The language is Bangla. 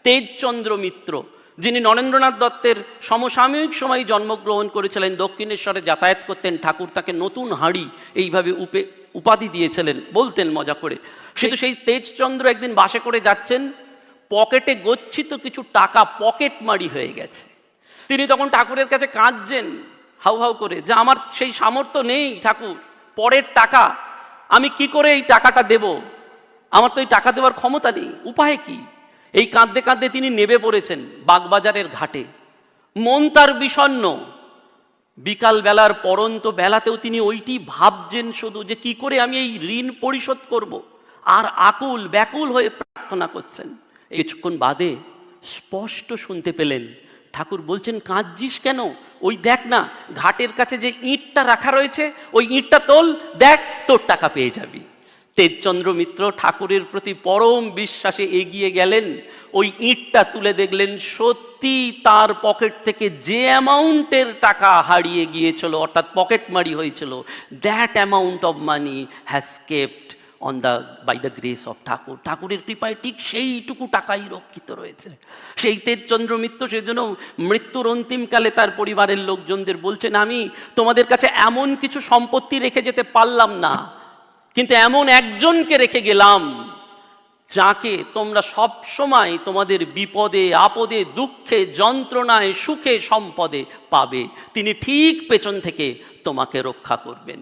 তেজচন্দ্র মিত্র, যিনি নরেন্দ্রনাথ দত্তের সমসাময়িক সময়ে জন্মগ্রহণ করেছিলেন, দক্ষিণেশ্বরে যাতায়াত করতেন, ঠাকুর তাকে নতুন হাঁড়ি এইভাবে উপাধি দিয়েছিলেন, বলতেন মজা করে। কিন্তু সেই তেজচন্দ্র একদিন বাসে করে যাচ্ছেন, পকেটে গচ্ছিত কিছু টাকা পকেট মারি হয়ে গেছে। তিনি তখন ঠাকুরের কাছে কাঁদছেন হাউ হাউ করে, যে আমার সেই সামর্থ্য নেই ঠাকুর, পরের টাকা, আমি কি করে এই টাকাটা দেব, আমার তো এই টাকা দেওয়ার ক্ষমতা নেই, উপায় কি? এই কাঁদতে কাঁদতে তিনি নেমে পড়েছেন বাগবাজারের ঘাটে। মন তার বিষণ্ণ, বিকাল বেলার পরন্ত বেলাতেও তিনি ওইটি ভাবছেন শুধু, যে কি করে আমি এই ঋণ পরিশোধ করব, আর আকুল ব্যাকুল হয়ে প্রার্থনা করছেন। কিছুক্ষণ বাদে স্পষ্ট শুনতে পেলেন ঠাকুর বলছেন, কাঁদছিস কেন? ওই দেখ না, ঘাটের কাছে যে ইঁটটা রাখা রয়েছে, ওই ইঁটটা তোল, দেখ তোর টাকা পেয়ে যাবি। তেজচন্দ্র মিত্র ঠাকুরের প্রতি পরম বিশ্বাসে এগিয়ে গেলেন, ওই ইঁটটা তুলে দেখলেন সত্যি তার পকেট থেকে যে অ্যামাউন্টের টাকা হারিয়ে গিয়েছিল, অর্থাৎ পকেট মারি হয়েছিল, that amount of money has kept by the grace of Thakur. ঠাকুরের কৃপায় ঠিক সেইটুকু টাকাই রক্ষিত রয়েছে। সেই তেজচন্দ্র মিত্র সেজন্য মৃত্যুর অন্তিমকালে তার পরিবারের লোকজনদের বলছেন, আমি তোমাদের কাছে এমন কিছু সম্পত্তি রেখে যেতে পারলাম না, কিন্তু এমন একজনকে রেখে গেলাম যাকে তোমরা সব সময় তোমাদের বিপদে আপদে দুঃখে যন্ত্রণায় সুখে সম্পদে পাবে। তিনি ঠিক পেছন থেকে তোমাকে রক্ষা করবেন।